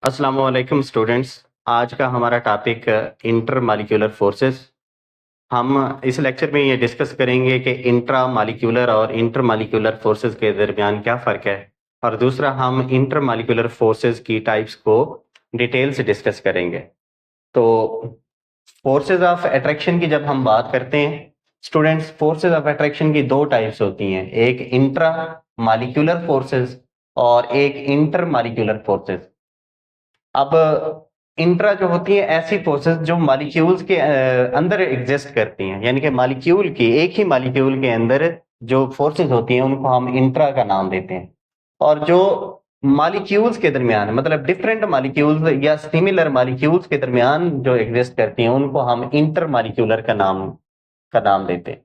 अस्सलाम वालेकुम स्टूडेंट्स। आज का हमारा टॉपिक इंटर मॉलिक्यूलर फोर्सेस। हम इस लेक्चर में ये डिस्कस करेंगे कि इंट्रा मॉलिक्यूलर और इंटर मॉलिक्यूलर फोर्सेस के दरमियान क्या फ़र्क है, और दूसरा हम इंटर मॉलिक्यूलर फोर्सेस की टाइप्स को डिटेल से डिस्कस करेंगे। तो फोर्सेस ऑफ अट्रैक्शन की जब हम बात करते हैं स्टूडेंट्स, फोर्सेस ऑफ अट्रैक्शन की दो टाइप्स होती हैं, एक इंट्रा मॉलिक्यूलर फोर्सेस और एक इंटर मॉलिक्यूलर फोर्सेस। अब इंट्रा जो होती है ऐसी फोर्सेस जो मॉलिक्यूल्स के अंदर एग्जिस्ट करती हैं, यानी कि मॉलिक्यूल की एक ही मॉलिक्यूल के अंदर जो फोर्सेस होती हैं उनको हम इंट्रा का नाम देते हैं। और जो मॉलिक्यूल्स के दरमियान मतलब डिफरेंट मॉलिक्यूल्स या सिमिलर मॉलिक्यूल्स के दरमियान जो एग्जिस्ट करती हैं उनको हम इंटर मॉलिक्यूलर का नाम देते हैं।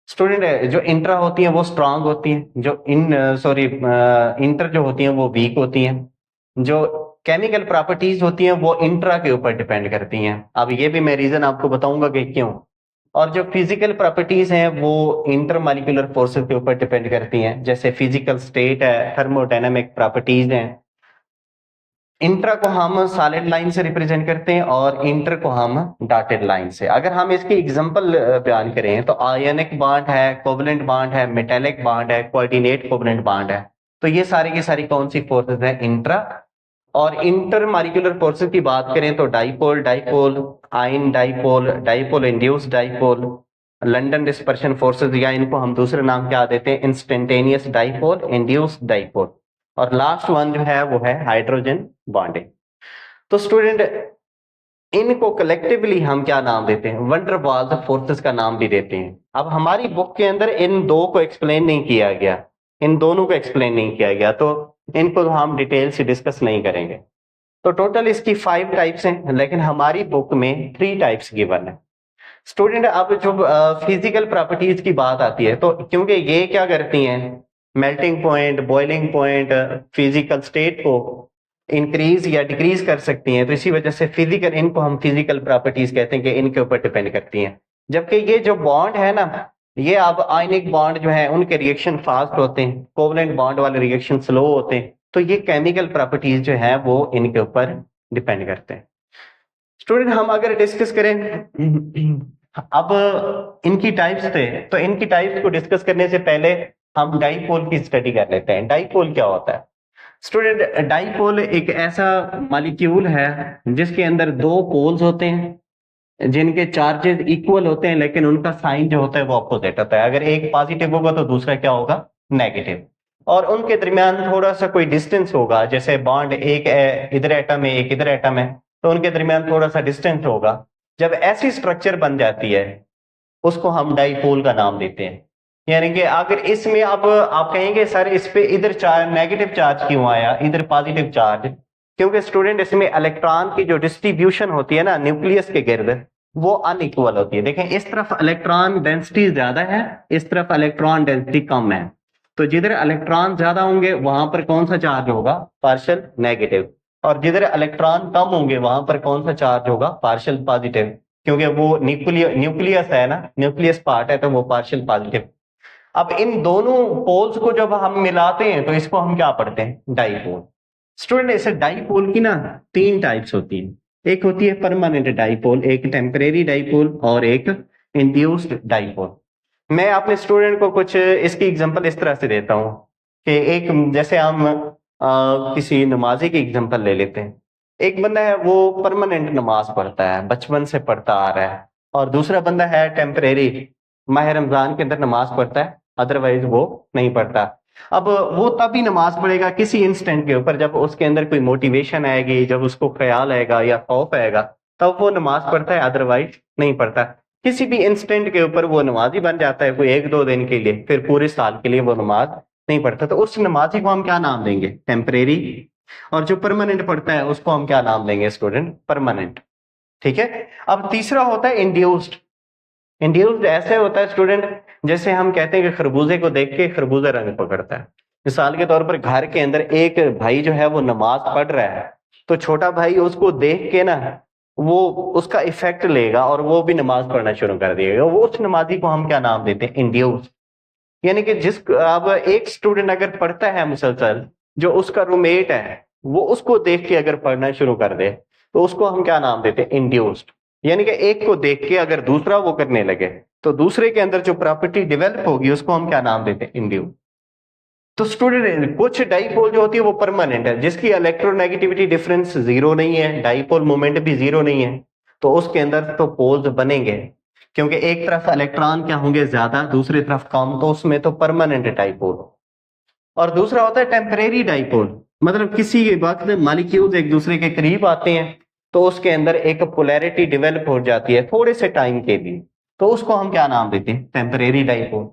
स्टूडेंट, जो इंट्रा होती हैं वो स्ट्रांग होती हैं, जो इंटर जो होती हैं वो वीक होती हैं। जो केमिकल प्रॉपर्टीज होती हैं वो इंट्रा के ऊपर डिपेंड करती हैं। अब ये भी मैं रीजन आपको बताऊंगा कि क्यों। और जो फिजिकल प्रॉपर्टीज हैं वो इंटर मॉलिक्यूलर फोर्सेस के ऊपर डिपेंड करती हैं, जैसे फिजिकल स्टेट है, थर्मोडायनामिक प्रॉपर्टीज हैं। इंट्रा को हम सॉलिड लाइन से रिप्रेजेंट करते हैं और इंटर को हम डॉटेड लाइन से। अगर हम इसकी एग्जांपल बयान करें तो आयनिक बॉन्ड है, कोवलेंट बॉन्ड है, मेटेलिक बॉन्ड है, कोऑर्डिनेट कोवलेंट बॉन्ड है। तो ये सारी की सारी कौन सी फोर्सेस हैं? इंट्रा। और इंटर मॉलिक्यूलर फोर्सेस की बात करें तो dipole, dipole, ion dipole, dipole induce dipole, London dispersion forces, या इनको हम दूसरे नाम क्या देते हैं? Instantaneous dipole, induce dipole. और लास्ट वन जो है वो है हाइड्रोजन बॉन्डिंग। तो स्टूडेंट, इनको कलेक्टिवली हम क्या नाम देते हैं? वंडर वॉल्स फोर्सेस का नाम भी देते हैं। अब हमारी बुक के अंदर इन दो को एक्सप्लेन नहीं किया गया, इन दोनों को एक्सप्लेन नहीं किया गया, तो इनको हम डिटेल से डिस्कस नहीं करेंगे। तो टोटल इसकी 5 टाइप्स हैं, लेकिन हमारी बुक में 3 टाइप्स गिवन है। स्टूडेंट, अब जो फिजिकल प्रॉपर्टीज की बात आती है तो क्योंकि ये क्या करती हैं? Melting point, boiling point, physical state को इंक्रीज या डिक्रीज कर सकती हैं, तो इसी वजह से फिजिकल, इनको हम फिजिकल प्रॉपर्टीज कहते हैं कि इनके ऊपर डिपेंड करती हैं। जबकि ये जो बॉन्ड है ना, ये अब आयनिक बॉन्ड जो है उनके रिएक्शन फास्ट होते हैं, कोवलेंट बॉन्ड वाले रिएक्शन स्लो होते हैं, तो ये केमिकल प्रॉपर्टीज जो है वो इनके ऊपर डिपेंड करते हैं। स्टूडेंट, हम अगर डिस्कस करें अब इनकी टाइप्स थे, तो इनकी टाइप्स को डिस्कस करने से पहले हम डाइपोल की स्टडी कर लेते हैं। डाइपोल क्या होता है? स्टूडेंट, डाइपोल एक ऐसा मॉलिक्यूल है जिसके अंदर दो पोल्स होते हैं जिनके चार्जेस इक्वल होते हैं, लेकिन उनका साइन जो होता है वो अपोजिट होता है। अगर एक पॉजिटिव होगा तो दूसरा क्या होगा? नेगेटिव। और उनके दरमियान थोड़ा सा कोई डिस्टेंस होगा, जैसे बॉन्ड एक इधर एटम है, एक इधर एटम है, तो उनके दरमियान थोड़ा सा डिस्टेंस होगा। जब ऐसी स्ट्रक्चर बन जाती है उसको हम डाइपोल का नाम देते हैं। यानी कि अगर इसमें अब आप कहेंगे सर इस पे इधर चार्ज, नेगेटिव चार्ज क्यों आया, इधर पॉजिटिव चार्ज? क्योंकि स्टूडेंट, इसमें इलेक्ट्रॉन की जो डिस्ट्रीब्यूशन होती है ना न्यूक्लियस के गिर्द, वो अनइक्वल होती है। देखें, इस तरफ इलेक्ट्रॉन डेंसिटी ज्यादा है, इस तरफ इलेक्ट्रॉन डेंसिटी कम है। तो जिधर इलेक्ट्रॉन ज्यादा होंगे वहां पर कौन सा चार्ज होगा? Partial negative. और जिधर इलेक्ट्रॉन कम होंगे वहां पर कौन सा चार्ज होगा? Partial positive. क्योंकि वो न्यूक्लियस है ना, न्यूक्लियस पार्ट है, तो वो पार्शियल पॉजिटिव। अब इन दोनों पोल्स को जब हम मिलाते हैं तो इसको हम क्या पढ़ते हैं? डाइपोल। स्टूडेंट, ऐसे डाइपोल की ना 3 टाइप्स होती हैं। एक होती है परमानेंट डाइपोल, एक टेम्परेरी डाइपोल और एक इंड्यूस्ड डाइपोल। मैं अपने स्टूडेंट को कुछ इसकी एग्जांपल इस तरह से देता हूं कि एक, जैसे हम किसी नमाजी की एग्जांपल ले लेते हैं। एक बंदा है वो परमानेंट नमाज पढ़ता है, बचपन से पढ़ता आ रहा है, और दूसरा बंदा है टेम्परेरी, माह रमजान के अंदर नमाज पढ़ता है, अदरवाइज वो नहीं पढ़ता। अब वो तभी नमाज पढ़ेगा किसी इंस्टेंट के ऊपर जब उसके अंदर कोई मोटिवेशन आएगी, जब उसको ख्याल आएगा या खौफ आएगा, तब वो नमाज पढ़ता है, अदरवाइज नहीं पढ़ता। किसी भी इंस्टेंट के ऊपर वो नमाजी बन जाता है, कोई 1-2 दिन के लिए, फिर पूरे साल के लिए वो नमाज नहीं पढ़ता। तो उस नमाजी को हम क्या नाम देंगे? टेम्परेरी। और जो परमानेंट पढ़ता है उसको हम क्या नाम देंगे? Student, permanent. ठीक है। अब तीसरा होता है इंड्यूस्ड। इंड्यूस्ड ऐसे होता है स्टूडेंट, जैसे हम कहते हैं कि खरबूजे को देख के खरबूजा रंग पकड़ता है। मिसाल के तौर पर घर के अंदर एक भाई जो है वो नमाज पढ़ रहा है, तो छोटा भाई उसको देख के ना वो उसका इफेक्ट लेगा और वो भी नमाज पढ़ना शुरू कर देगा। वो उस नमाजी को हम क्या नाम देते हैं? इंड्यूस्ड। यानी कि जिस, अब एक स्टूडेंट अगर पढ़ता है मुसलसल, जो उसका रूममेट है वो उसको देख के अगर पढ़ना शुरू कर दे तो उसको हम क्या नाम देते हैं? इंड्यूस्ड। यानी कि एक को देख के अगर दूसरा वो करने लगे तो दूसरे के अंदर जो प्रॉपर्टी डेवलप होगी उसको हम क्या नाम देते हैं? इंड्यूस। तो स्टूडेंट कुछ डाइपोल जो होती है वो परमानेंट है, जिसकी इलेक्ट्रोनेगेटिविटी डिफरेंस जीरो नहीं है, डाइपोल मोमेंट भी जीरो नहीं है, तो उसके अंदर तो पोल्स बनेंगे, क्योंकि एक तरफ इलेक्ट्रॉन क्या होंगे ज्यादा, दूसरी तरफ कम, तो उसमें तो परमानेंट डाइपोल। और दूसरा होता है टेम्परेरी डाइपोल, मतलब किसी वक्त मॉलिक्यूल्स एक दूसरे के करीब आते हैं तो उसके अंदर एक पोलैरिटी डेवलप हो जाती है थोड़े से टाइम के लिए, तो उसको हम क्या नाम देते हैं? Temporary dipole.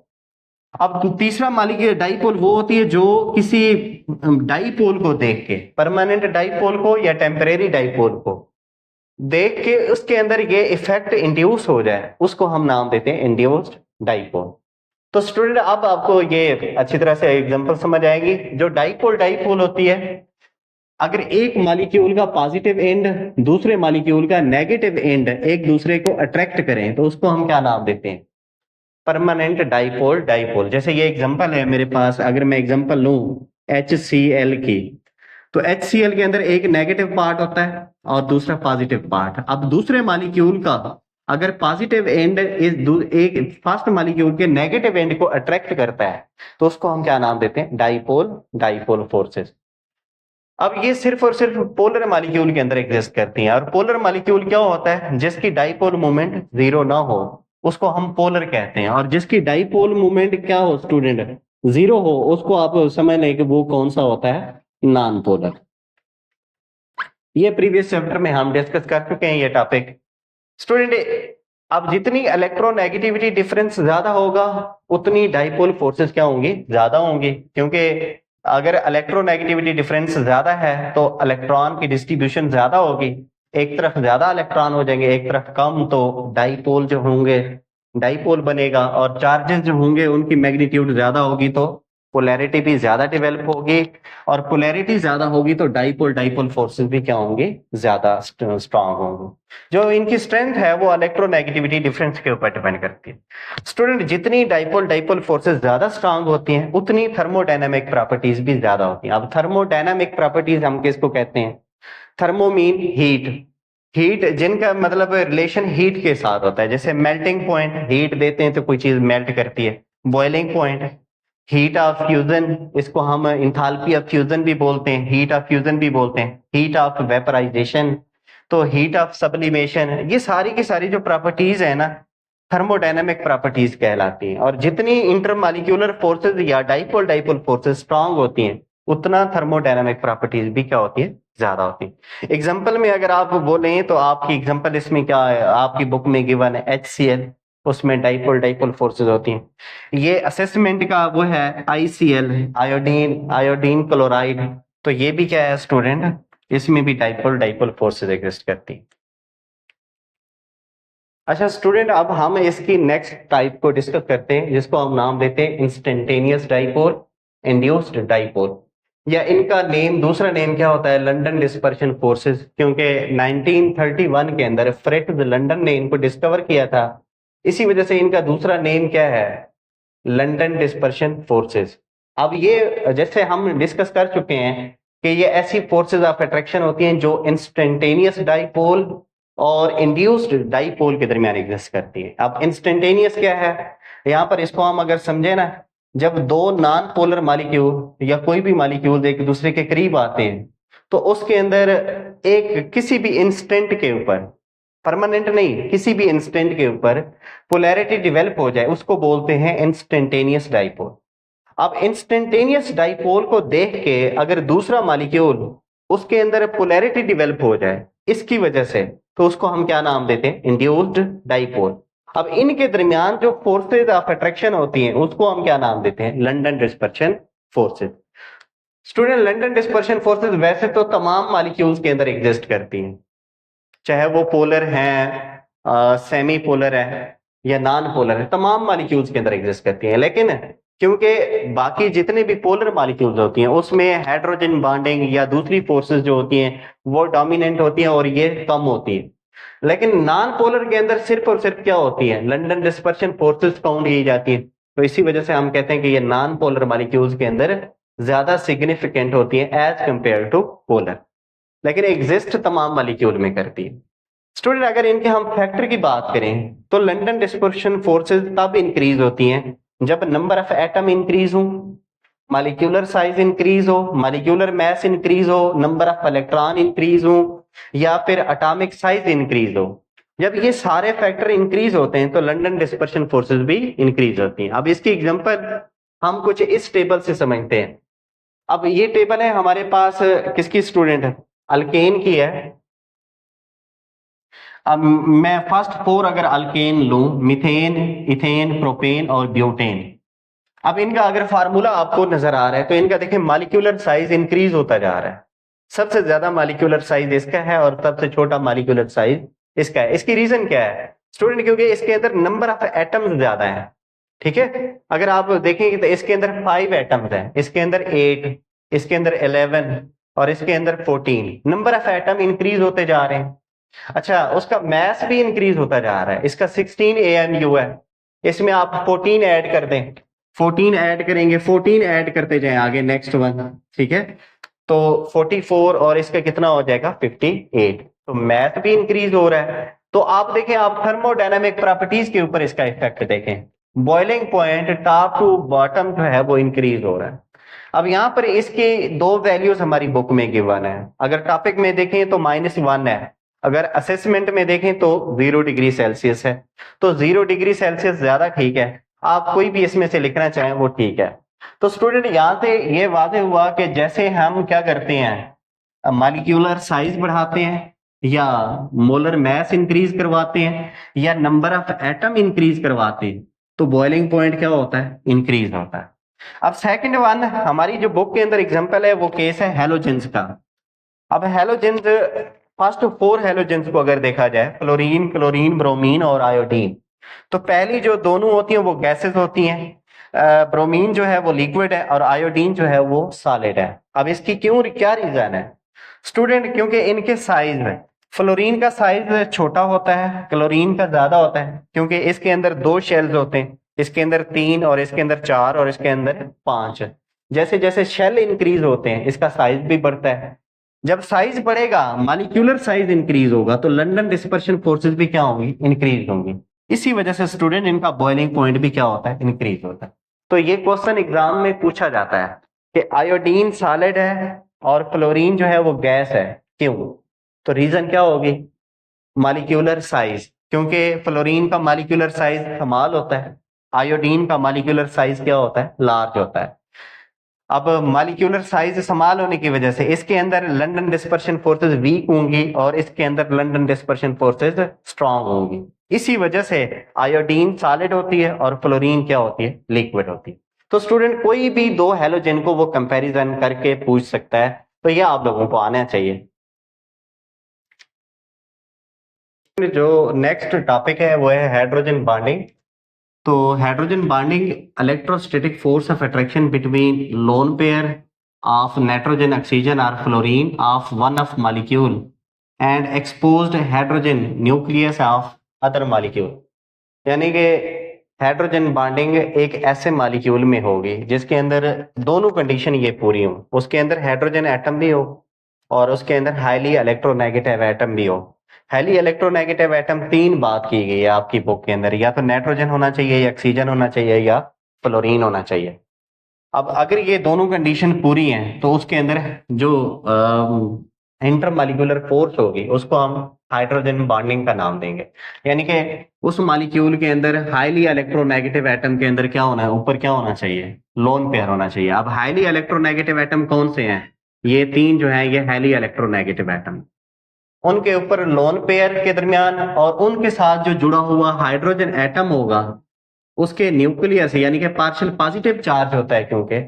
अब तीसरा मॉलिक्यूल डाइपोल वो होती है जो किसी डाइपोल को देख के, परमानेंट डाइपोल को या टेम्परेरी डाइपोल को देख के उसके अंदर ये इफेक्ट इंड्यूस हो जाए, उसको हम नाम देते हैं इंड्यूस्ड डाइपोल। तो स्टूडेंट अब आपको ये अच्छी तरह से एग्जांपल समझ आएगी। जो डाइपोल डाइपोल होती है, अगर एक मॉलिक्यूल का पॉजिटिव एंड दूसरे मॉलिक्यूल का नेगेटिव एंड एक दूसरे को अट्रैक्ट करें तो उसको हम क्या नाम देते हैं? Permanent dipole dipole. जैसे ये एग्जांपल है मेरे पास, अगर मैं एग्जांपल लूं HCl की, तो HCl के अंदर एक नेगेटिव पार्ट होता है और दूसरा पॉजिटिव पार्ट। अब दूसरे मॉलिक्यूल का अगर पॉजिटिव एंड एक फर्स्ट मॉलिक्यूल के नेगेटिव एंड को अट्रैक्ट करता है तो उसको हम क्या नाम देते हैं? Dipole dipole forces. अब ये सिर्फ और सिर्फ पोलर मॉलिक्यूल के अंदर एग्जिस्ट करती हैं, और पोलर मॉलिक्यूल क्या होता है? जिसकी डाइपोल मोमेंट जीरो ना हो उसको हम पोलर कहते हैं, और जिसकी डाइपोल मोमेंट क्या हो स्टूडेंट? जीरो हो, उसको आप समझ लें कि वो कौन सा होता है? Non polar. ये प्रीवियस चैप्टर में हम डिस्कस कर चुके हैं ये टॉपिक। स्टूडेंट अब जितनी इलेक्ट्रोनेगेटिविटी डिफरेंस ज्यादा होगा उतनी डाइपोल फोर्सेस क्या होंगी? ज्यादा होंगी, क्योंकि अगर इलेक्ट्रोनेगेटिविटी डिफरेंस ज्यादा है तो इलेक्ट्रॉन की डिस्ट्रीब्यूशन ज्यादा होगी, एक तरफ ज्यादा इलेक्ट्रॉन हो जाएंगे एक तरफ कम, तो डाइपोल जो होंगे डाइपोल बनेगा, और चार्जेस जो होंगे उनकी मैग्नीट्यूड ज्यादा होगी तो पोलैरिटी भी ज्यादा डेवलप होगी, और पोलैरिटी ज्यादा होगी तो डाइपोल डाइपोल फोर्सेस भी क्या होंगे? ज्यादा स्ट्रांग होंगे। जो इनकी स्ट्रेंथ है वो इलेक्ट्रोनेगेटिविटी डिफरेंस के ऊपर डिपेंड करती है। स्टूडेंट जितनी डाइपोल डाइपोल फोर्सेस ज्यादा स्ट्रांग होती हैं उतनी थर्मोडायनामिक प्रॉपर्टीज भी ज्यादा होती हैं। अब थर्मोडायनामिक प्रॉपर्टीज हम किसको कहते हैं? थर्मो मीन हीट, हीट जिनका मतलब रिलेशन हीट के साथ होता है। जैसे मेल्टिंग पॉइंट, हीट देते हैं तो कोई चीज मेल्ट करती है। Boiling point, heat of fusion, इसको हम इंथाल्पी ऑफ फ्यूजन भी बोलते हैं, हीट ऑफ फ्यूजन भी बोलते हैं, हीट ऑफ वेपराइजेशन, तो हीट ऑफ सब्लिमेशन। ये सारी की सारी जो प्रॉपर्टीज है ना थर्मोडायनामिक प्रॉपर्टीज कहलाती हैं। और जितनी इंटरमॉलिक्यूलर फोर्सेस या डाइपोल डाइपोल फोर्सेस स्ट्रांग होती हैं उतना थर्मोडायनामिक प्रॉपर्टीज भी क्या होती है? ज्यादा होती है। एग्जांपल में अगर आप बोलें तो आपकी एग्जांपल इसमें क्या है? आपकी बुक में गिवन है HCl, उसमें डाइपोल डाइपोल फोर्सेस होती हैं। ये असेसमेंट का वो है ICl, आयोडीन आयोडीन क्लोराइड, तो ये भी क्या है स्टूडेंट? इसमें भी डाइपोल डाइपोल फोर्सेस एग्जिस्ट करती हैं। अच्छा स्टूडेंट अब हम इसकी नेक्स्ट टाइप को डिस्कस करते हैं जिसको हम नाम देते हैं इंस्टेंटेनियस डाइपोल, इंड्यूस्ड डाइपोल, या इनका नेम दूसरा नेम क्या होता है? लंदन डिस्पर्शन फोर्सेस, क्योंकि 1931 के अंदर फ्रेड लंदन ने इनको डिस्कवर किया था, इसी वजह से इनका दूसरा नेम क्या है? London dispersion forces. अब ये जैसे हम डिस्कस कर चुके हैं कि ये ऐसी फोर्सेस ऑफ अट्रैक्शन होती हैं जो इंस्टेंटेनियस डाइपोल और इंड्यूस्ड डाइपोल के दरमियान एग्जिस्ट करती है। अब इंस्टेंटेनियस क्या है? यहाँ पर इसको हम अगर समझे ना, जब दो नॉन पोलर मॉलिक्यूल या कोई भी मॉलिक्यूल एक दूसरे के करीब आते हैं तो उसके अंदर एक किसी भी इंस्टेंट के ऊपर, परमानेंट नहीं, किसी भी इंस्टेंट के ऊपर पोलैरिटी डेवलप हो जाए उसको बोलते हैं इंस्टेंटेनियस डाइपोल। अब इंस्टेंटेनियस डाइपोल को देख के अगर दूसरा मॉलिक्यूल उसके अंदर पोलैरिटी डेवलप हो जाए इसकी वजह से, तो उसको हम क्या नाम देते हैं? Induced dipole. अब इनके दरमियान जो फोर्सेज ऑफ अट्रैक्शन होती हैं उसको हम क्या नाम देते हैं? London dispersion forces. Student London dispersion forces वैसे तो तमाम मॉलिक्यूल्स के अंदर एग्जिस्ट करती हैं, चाहे वो पोलर हैं, सेमी पोलर है या नॉन पोलर है, तमाम मॉलिक्यूल्स के अंदर एग्जिस्ट करती हैं। लेकिन क्योंकि बाकी जितने भी पोलर मॉलिक्यूल्स होती हैं उसमें हाइड्रोजन बॉन्डिंग या दूसरी फोर्सेस जो होती हैं वो डोमिनेंट होती हैं और ये कम होती है, लेकिन नॉन पोलर के अंदर सिर्फ और सिर्फ क्या होती है? लंदन डिस्पर्शन फोर्सेस काउंट की जाती है। तो इसी वजह से हम कहते हैं कि ये नॉन पोलर मॉलिक्यूल्स के अंदर ज्यादा सिग्निफिकेंट होती है एज कंपेयर टू पोलर, लेकिन एग्जिस्ट तमाम मॉलिक्यूल में करती है। स्टूडेंट अगर इनके हम फैक्टर की बात करें तो लंदन डिस्पर्शन फोर्सेस तब इंक्रीज होती हैं जब नंबर ऑफ एटम इंक्रीज हो, मॉलिक्यूलर साइज इंक्रीज हो, मॉलिक्यूलर मास इंक्रीज हो, नंबर ऑफ इलेक्ट्रॉन इंक्रीज हो, या फिर एटॉमिक साइज इंक्रीज हो। जब ये सारे फैक्टर इंक्रीज होते हैं तो लंदन डिस्पर्शन फोर्सेस भी इंक्रीज होती हैं। अब इसकी एग्जांपल हम कुछ इस टेबल से समझते हैं। अब ये टेबल है हमारे पास किसकी स्टूडेंट है, अल्केन की है। अब मैं फर्स्ट 4 अगर अल्केन लूं, मिथेन, इथेन, प्रोपेन और ब्यूटेन। अब इनका अगर फार्मूला आपको नजर आ रहा है तो इनका देखिए मॉलिक्यूलर साइज इंक्रीज होता जा रहा है। सबसे ज्यादा मॉलिक्यूलर साइज इसका है और सबसे छोटा मॉलिक्यूलर साइज इसका है। इसकी रीजन क्या है स्टूडेंट, क्योंकि इसके अंदर नंबर ऑफ एटम्स ज्यादा है। ठीक है, अगर आप देखेंगे तो इसके अंदर 5 एटम्स हैं, इसके अंदर 8, इसके अंदर 11 और इसके अंदर 14। नंबर ऑफ एटम इंक्रीज होते जा रहे हैं। अच्छा, उसका मास भी इंक्रीज होता जा रहा है। इसका 16 AMU है, इसमें आप 14 ऐड कर दें, 14 ऐड करेंगे, 14 ऐड करते जाएं आगे नेक्स्ट वन। ठीक है, तो 44 और इसका कितना हो जाएगा 58। तो मैथ भी इंक्रीज हो रहा है। तो आप देखें, आप थर्मोडायनामिक प्रॉपर्टीज के ऊपर इसका इफेक्ट देखें, boiling point top to bottom जो है वो इंक्रीज हो रहा है। अब यहाँ पर इसके 2 वैल्यूज हमारी बुक में गिवन है। अगर टॉपिक में देखें तो -1 है, अगर असेसमेंट में देखें तो 0 डिग्री सेल्सियस है। तो 0 डिग्री सेल्सियस ज्यादा ठीक है, आप कोई भी इसमें से लिखना चाहें वो ठीक है। तो स्टूडेंट यहां से ये वादे हुआ कि जैसे हम क्या करते हैं, मॉलिक्यूलर साइज बढ़ाते हैं या मोलर मास इंक्रीज करवाते हैं या नंबर ऑफ एटम इंक्रीज करवाते हैं, तो बॉइलिंग पॉइंट क्या होता है, इंक्रीज होता है। अब सेकंड वन हमारी जो बुक के अंदर एग्जांपल है वो केस है हैलोजेंस का। अब हैलोजेंस, फर्स्ट 4 हैलोजेंस को अगर देखा जाए, फ्लोरीन, क्लोरीन, ब्रोमीन और आयोडीन, तो पहली जो दोनों होती हैं वो गैसेस होती हैं। ब्रोमीन जो है वो लिक्विड है और आयोडीन जो है वो सॉलिड है। अब इसकी क्या रीजन है स्टूडेंट, क्योंकि इनके साइज में फ्लोरीन का साइज छोटा होता है, क्लोरीन का ज्यादा होता है, क्योंकि इसके अंदर 2 शेल्स होते हैं, इसके अंदर 3 और इसके अंदर 4 और इसके अंदर 5। जैसे जैसे शेल इंक्रीज होते हैं इसका साइज भी बढ़ता है। जब साइज बढ़ेगा, मॉलिक्यूलर साइज इंक्रीज होगा, तो लंदन डिस्पर्शन फोर्सेस भी क्या होंगी, इंक्रीज होंगी। इसी वजह से स्टूडेंट इनका बॉइलिंग पॉइंट भी क्या होता है, इंक्रीज होता है। तो ये क्वेश्चन एग्जाम में पूछा जाता है कि आयोडीन सॉलिड है और फ्लोरीन जो है वो गैस है, क्यों? तो रीजन क्या होगी, मॉलिक्यूलर साइज, क्योंकि फ्लोरीन का मॉलिक्यूलर साइज स्मॉल होता है, आयोडीन का मॉलिक्यूलर साइज क्या होता है, लार्ज होता है। अब मॉलिक्यूलर साइज स्मॉल होने की वजह से इसके अंदर लंदन डिस्पर्शन फोर्सेस वीक होंगी और इसके अंदर लंदन डिस्पर्शन फोर्सेस स्ट्रांग होंगी। इसी वजह से आयोडीन सॉलिड होती है और फ्लोरीन क्या होती है, लिक्विड होती है। तो स्टूडेंट कोई भी 2 हैलोजन को वो कंपैरिजन करके पूछ सकता है, तो ये आप लोगों को आना चाहिए। जो नेक्स्ट टॉपिक है वो है हाइड्रोजन बॉन्डिंग। तो hydrogen bonding electrostatic force of attraction between lone pair of nitrogen, oxygen और fluorine of one of molecule and exposed hydrogen nucleus of other molecule. यानी कि हाइड्रोजन बॉन्डिंग एक ऐसे मॉलिक्यूल में होगी जिसके अंदर दोनों कंडीशन ये पूरी हो, उसके अंदर हाइड्रोजन एटम भी हो और उसके अंदर हाईली इलेक्ट्रोनेगेटिव एटम भी हो। हाईली इलेक्ट्रोनेगेटिव एटम 3 बात की गई है आपकी बुक के अंदर, या तो नाइट्रोजन होना चाहिए या ऑक्सीजन होना चाहिए या फ्लोरीन होना चाहिए। अब अगर ये दोनों कंडीशन पूरी हैं तो उसके अंदर जो इंटरमॉलिक्यूलर फोर्स होगी उसको हम हाइड्रोजन बॉन्डिंग का नाम देंगे। यानी कि उस मॉलिक्यूल के अंदर हाईली इलेक्ट्रोनेगेटिव एटम के अंदर क्या होना है, ऊपर क्या होना चाहिए, लोन पेयर होना चाहिए। अब हाईली इलेक्ट्रोनेगेटिव एटम कौन से हैं, ये 3 जो है ये हाईली इलेक्ट्रोनेगेटिव एटम, उनके ऊपर लोन पेयर के दरमियान और उनके साथ जो जुड़ा हुआ हाइड्रोजन एटम होगा उसके न्यूक्लियस यानी कि पार्शियल पॉजिटिव चार्ज होता है, क्योंकि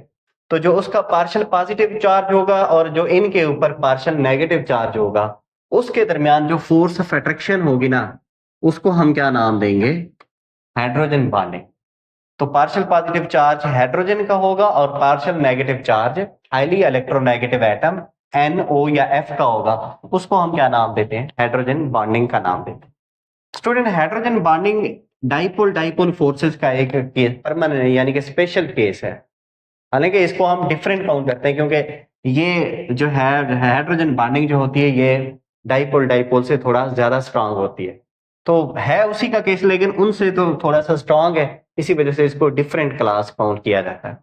तो जो उसका पार्शियल पॉजिटिव चार्ज होगा और जो इनके ऊपर पार्शियल नेगेटिव चार्ज होगा उसके दरमियान जो फोर्स ऑफ अट्रैक्शन होगी ना, उसको हम क्या नाम देंगे, हाइड्रोजन बॉन्डिंग। तो पार्शियल पॉजिटिव चार्ज हाइड्रोजन का होगा और partial negative charge highly electronegative atom NO या F का होगा, उसको हम क्या नाम देते हैं, हाइड्रोजन बॉन्डिंग का नाम देते हैं। Student hydrogen bonding dipole forces का एक केस परमानेंट यानी कि स्पेशल केस है। हालांकि इसको हम डिफरेंट काउंट करते हैं क्योंकि ये जो है हाइड्रोजन बॉन्डिंग जो होती है ये डाइपोल डाइपोल से थोड़ा ज्यादा स्ट्रांग होती है, तो है उसी का केस लेकिन उनसे तो थोड़ा सा स्ट्रांग है, इसी वजह से इसको डिफरेंट क्लास काउंट किया जाता है।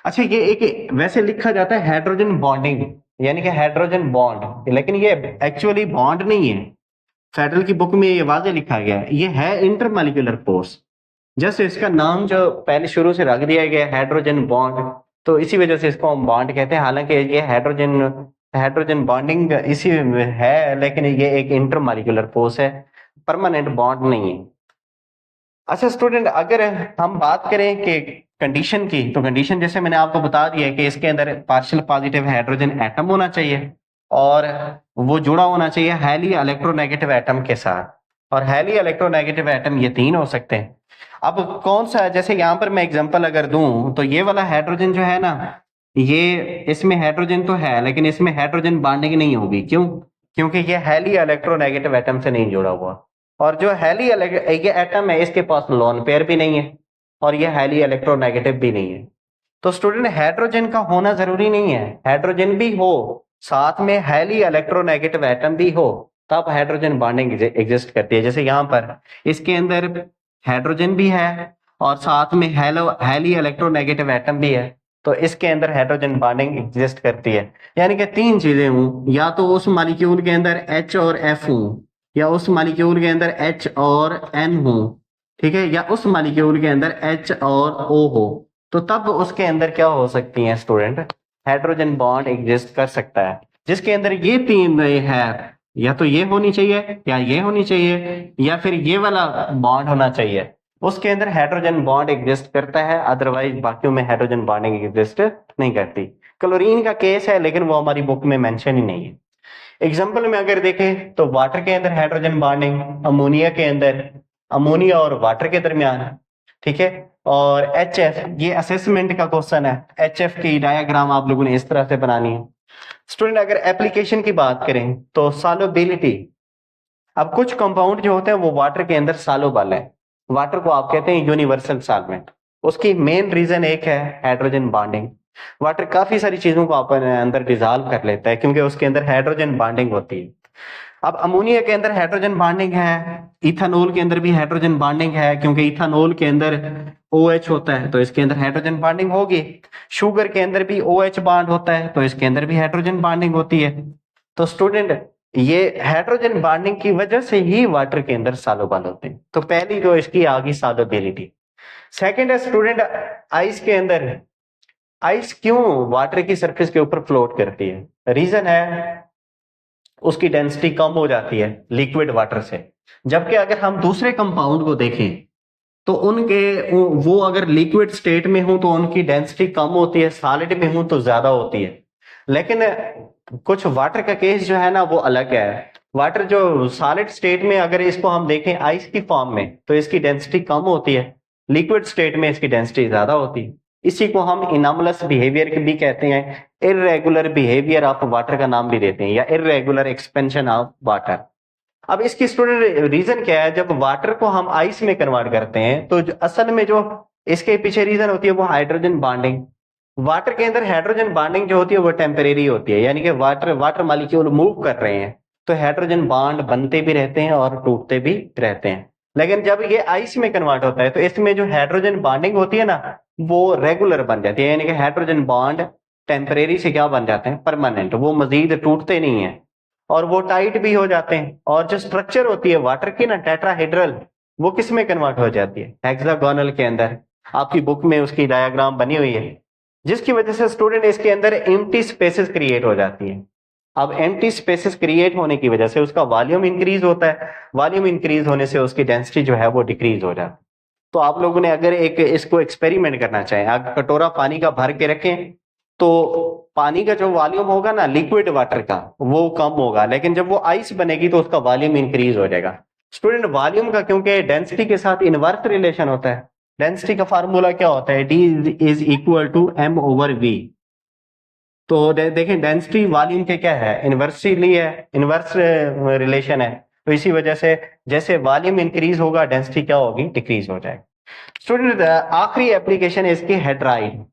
अच्छा, ये एक वैसे लिखा जाता है हाइड्रोजन बॉन्डिंग यानी कि हाइड्रोजन बॉन्ड, लेकिन ये एक्चुअली बॉन्ड नहीं है। फेडरल की बुक में ये वाजे लिखा गया है, ये है इंटरमॉलिक्यूलर फोर्स। जैसे इसका नाम जो पहले शुरू से रख दिया गया हाइड्रोजन बॉन्ड, तो इसी वजह से इसको हम बॉन्ड कहते हैं। हालांकि ये हाइड्रोजन हाइड्रोजन बॉन्डिंग इसी में है, लेकिन ये एक इंटरमॉलिक्यूलर फोर्स है, परमानेंट बॉन्ड नहीं है। अच्छा स्टूडेंट, अगर हम बात करें कि कंडीशन की, तो कंडीशन जैसे मैंने आपको बता दिया है कि इसके अंदर पार्शियल पॉजिटिव हाइड्रोजन एटम होना चाहिए और वो जुड़ा होना चाहिए हाईली इलेक्ट्रोनेगेटिव एटम के साथ, और हाईली इलेक्ट्रोनेगेटिव एटम ये तीन हो सकते हैं। अब कौन सा है, जैसे यहाँ पर मैं एग्जांपल अगर दूं तो ये वाला हाइड्रोजन जो है ना, ये इसमें हाइड्रोजन तो है लेकिन इसमें हाइड्रोजन बॉन्डिंग नहीं होगी। क्यों? क्योंकि ये हाईली इलेक्ट्रोनेगेटिव एटम से नहीं जुड़ा हुआ, और जो हाईली ये एटम है इसके पास लोन पेयर भी नहीं है और ये हाईली इलेक्ट्रोनेगेटिव भी नहीं है। तो स्टूडेंट, हाइड्रोजन का होना जरूरी नहीं है, हाइड्रोजन भी हो साथ में हाईली इलेक्ट्रोनेगेटिव एटम भी हो तब हाइड्रोजन बॉन्डिंग एग्जिस्ट करती है। जैसे यहाँ पर इसके अंदर हाइड्रोजन भी है और साथ में हाईली इलेक्ट्रोनेगेटिव एटम भी है, तो इसके अंदर हाइड्रोजन बॉन्डिंग एग्जिस्ट करती है। यानी कि तीन चीजें हूं, या तो उस मॉलिक्यूल के अंदर H और F हूं, या उस मॉलिक्यूल के अंदर H और N हो, ठीक है, या उस मॉलिक्यूल के अंदर H और O हो, तो तब उसके अंदर क्या हो सकती है स्टूडेंट, हाइड्रोजन बॉन्ड एग्जिस्ट कर सकता है। जिसके अंदर ये तीन है, या तो ये होनी चाहिए या ये होनी चाहिए या फिर ये वाला बॉन्ड होना चाहिए, उसके अंदर हाइड्रोजन बॉन्ड एग्जिस्ट करता है, अदरवाइज बाकियों में हाइड्रोजन बॉन्डिंग एग्जिस्ट नहीं करती। क्लोरीन का केस है लेकिन वो हमारी बुक में मेंशन ही नहीं है। एग्जाम्पल में अगर देखें तो वाटर के अंदर हाइड्रोजन बॉन्डिंग, अमोनिया के अंदर, अमोनिया और वाटर के दरमियान, ठीक है। और HF, ये असेसमेंट का क्वेश्चन है, HF की डायग्राम आप लोगों ने इस तरह से बनानी है। स्टूडेंट, अगर एप्लीकेशन की बात करें तो सॉल्युबिलिटी, अब कुछ कंपाउंड जो होते हैं वो वाटर के अंदर सॉल्युबल है, वाटर को आप कहते हैं यूनिवर्सल सॉल्वेंट। उसकी मेन रीजन एक है हाइड्रोजन बॉन्डिंग। वाटर काफी सारी चीजों को अपने अंदर डिजॉल्व कर लेता है क्योंकि उसके अंदर हाइड्रोजन बॉन्डिंग होती है। अब अमोनिया के अंदर हाइड्रोजन बॉन्डिंग है, इथानॉल के अंदर भी हाइड्रोजन बॉन्डिंग है क्योंकि इथानॉल के अंदर OH होता है तो इसके अंदर हाइड्रोजन बॉन्डिंग होगी। शुगर के अंदर भी OH बॉन्ड होता है तो इसके अंदर भी हाइड्रोजन बॉन्डिंग होती है। तो स्टूडेंट, ये हाइड्रोजन बॉन्डिंग की वजह से ही वाटर के अंदर सॉल्युबल होते हैं। तो पहली तो इसकी आ गई सॉल्युबिलिटी। सेकंड है स्टूडेंट, आइस के अंदर, आइस क्यों वाटर की सरफेस के ऊपर फ्लोट करती है? रीजन है उसकी डेंसिटी कम हो जाती है लिक्विड वाटर से। जबकि अगर हम दूसरे कंपाउंड को देखें तो उनके वो अगर लिक्विड स्टेट में हो तो उनकी डेंसिटी कम होती है, सॉलिड में हो तो ज्यादा होती है। लेकिन कुछ वाटर का केस जो है ना वो अलग है। वाटर जो सॉलिड स्टेट में अगर इसको हम देखें आइस की फॉर्म में तो इसकी डेंसिटी कम होती है, लिक्विड स्टेट में इसकी डेंसिटी ज्यादा होती है। इसी को हम इनॉमलस बिहेवियर भी कहते हैं, इरेगुलर बिहेवियर ऑफ वाटर का नाम भी देते हैं, या इरेगुलर एक्सपेंशन ऑफ वाटर। अब इसकी स्टूडेंट रीजन क्या है, जब वाटर को हम आइस में कन्वर्ट करते हैं तो असल में जो इसके पीछे रीजन होती है वो हाइड्रोजन बॉन्डिंग। वाटर के अंदर हाइड्रोजन बॉन्डिंग जो होती है वो टेम्परेरी होती है, यानी कि वाटर मॉलिक्यूल मूव कर रहे हैं तो हाइड्रोजन बॉन्ड बनते भी रहते हैं और टूटते भी रहते हैं। लेकिन जब ये आइस में कन्वर्ट होता है तो इसमें जो हाइड्रोजन बॉन्डिंग होती है ना वो रेगुलर बन जाती है, यानी कि हाइड्रोजन बॉन्ड टेम्परेरी से क्या बन जाते हैं, परमानेंट, वो मजीद टूटते नहीं है और वो टाइट भी हो जाते हैं। और जो स्ट्रक्चर होती है वाटर की ना टेट्राहेड्रल, वो किस में कन्वर्ट हो जाती है, हेक्सागोनल के अंदर। आपकी बुक में उसकी डायग्राम बनी हुई है, जिसकी वजह से स्टूडेंट इसके अंदर एम्प्टी स्पेसेस क्रिएट हो जाती है। अब एम्प्टी स्पेसेस क्रिएट होने की वजह से उसका वॉल्यूम इंक्रीज होता है, वॉल्यूम इंक्रीज होने से उसकी डेंसिटी जो है वो डिक्रीज हो जाती है। तो आप लोगों ने अगर एक इसको एक्सपेरिमेंट करना चाहें, अगर कटोरा पानी का भर के रखें तो पानी का जो वॉल्यूम होगा ना लिक्विड वाटर का वो कम होगा, लेकिन जब वो आइस बनेगी तो उसका वॉल्यूम इंक्रीज हो जाएगा। स्टूडेंट, वॉल्यूम का क्योंकि डेंसिटी के साथ इनवर्स रिलेशन होता है, डेंसिटी का फार्मूला क्या होता है, D is equal to M/V। तो देखें डेंसिटी वॉल्यूम के क्या है, इनवर्सली है, इनवर्स रिलेशन है। तो इसी वजह से जैसे वॉल्यूम इंक्रीज होगा डेंसिटी क्या होगी, डिक्रीज हो जाएगी। स्टूडेंट, आखिरी एप्लीकेशन है इसकी हेड्राइड।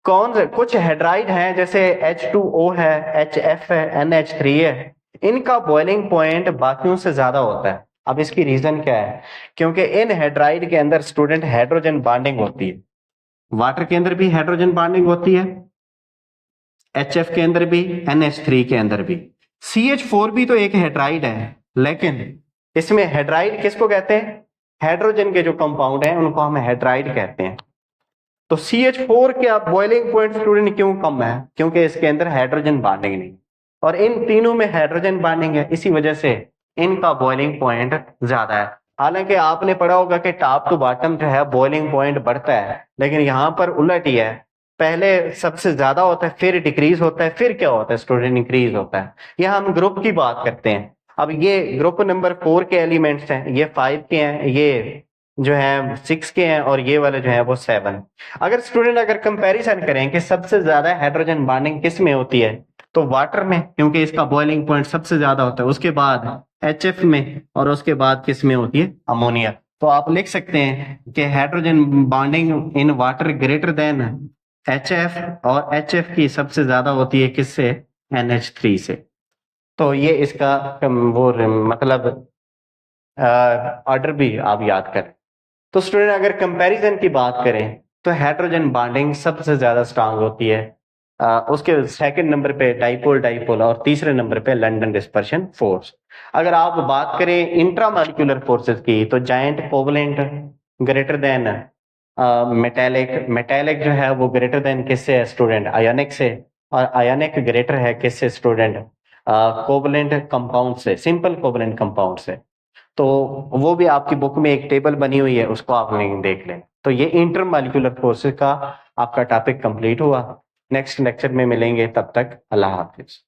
कुछ हेड्राइड हैं जैसे H2O है, HF है, NH3 है, इनका बॉइलिंग पॉइंट बाकियों से ज्यादा होता है। अब इसकी रीजन क्या है? क्योंकि इन हेड्राइड के अंदर स्टूडेंट हाइड्रोजन बॉन्डिंग होती है। वाटर के अंदर भी हाइड्रोजन बॉन्डिंग होती है, HF के अंदर भी, NH3 के अंदर भी। CH4 भी तो एक हेड्राइड है, लेकिन इसमें हेड्राइड किसको कहते हैं? हाइड्रोजन के जो कंपाउंड हैं उनको हम हेड्राइड कहते हैं। तो CH4 के बॉइलिंग पॉइंट स्टूडेंट क्यों कम है? क्योंकि इसके अंदर हाइड्रोजन बॉन्डिंग नहीं, और इन तीनों में हाइड्रोजन बॉन्डिंग है, इसी वजह से इनका बॉइलिंग पॉइंट ज्यादा है। हालांकि आपने पढ़ा होगा कि टॉप टू बॉटम जो है बॉइलिंग पॉइंट बढ़ता है, लेकिन यहाँ पर उलट ही है, पहले सबसे ज्यादा होता है, फिर डिक्रीज होता है, फिर क्या होता है स्टूडेंट? इंक्रीज होता है। यह हम ग्रुप की बात करते हैं। अब ये ग्रुप नंबर 4 के एलिमेंट्स हैं, ये 5 के हैं, ये जो है 6 के हैं, और ये वाले जो है वो 7। अगर स्टूडेंट अगर कंपैरिजन करें कि सबसे ज्यादा हाइड्रोजन बॉन्डिंग किस में होती है, तो वाटर में, क्योंकि इसका बॉइलिंग पॉइंट सबसे ज्यादा होता है, उसके बाद HF में, और उसके बाद किस में होती है? अमोनिया। तो आप लिख सकते हैं कि hydrogen bonding in water greater than HF, और HF की सबसे ज्यादा होती है किससे? NH3 से। तो ये इसका वो मतलब ऑर्डर भी आप याद करें। तो स्टूडेंट अगर कंपैरिजन की बात करें तो हाइड्रोजन बॉन्डिंग सबसे ज्यादा स्ट्रांग होती है, उसके सेकंड नंबर पे डाइपोल डाइपोल, और तीसरे नंबर पे लंडन डिस्पर्शन फोर्स। अगर आप बात करें इंट्रामॉलिक्यूलर फोर्सेस की, तो giant covalent greater than metallic, metallic जो है वो ग्रेटर देन किससे है स्टूडेंट? आयोनिक से, और आयोनिक ग्रेटर है किससे स्टूडेंट? कोवलेंट कंपाउंड से, सिंपल कोवलेंट कंपाउंड से। तो वो भी आपकी बुक में एक टेबल बनी हुई है, उसको आप देख लें। तो ये इंटरमॉलिक्यूलर फोर्सेस का आपका टॉपिक कंप्लीट हुआ। नेक्स्ट लेक्चर में मिलेंगे, तब तक अल्लाह हाफिज।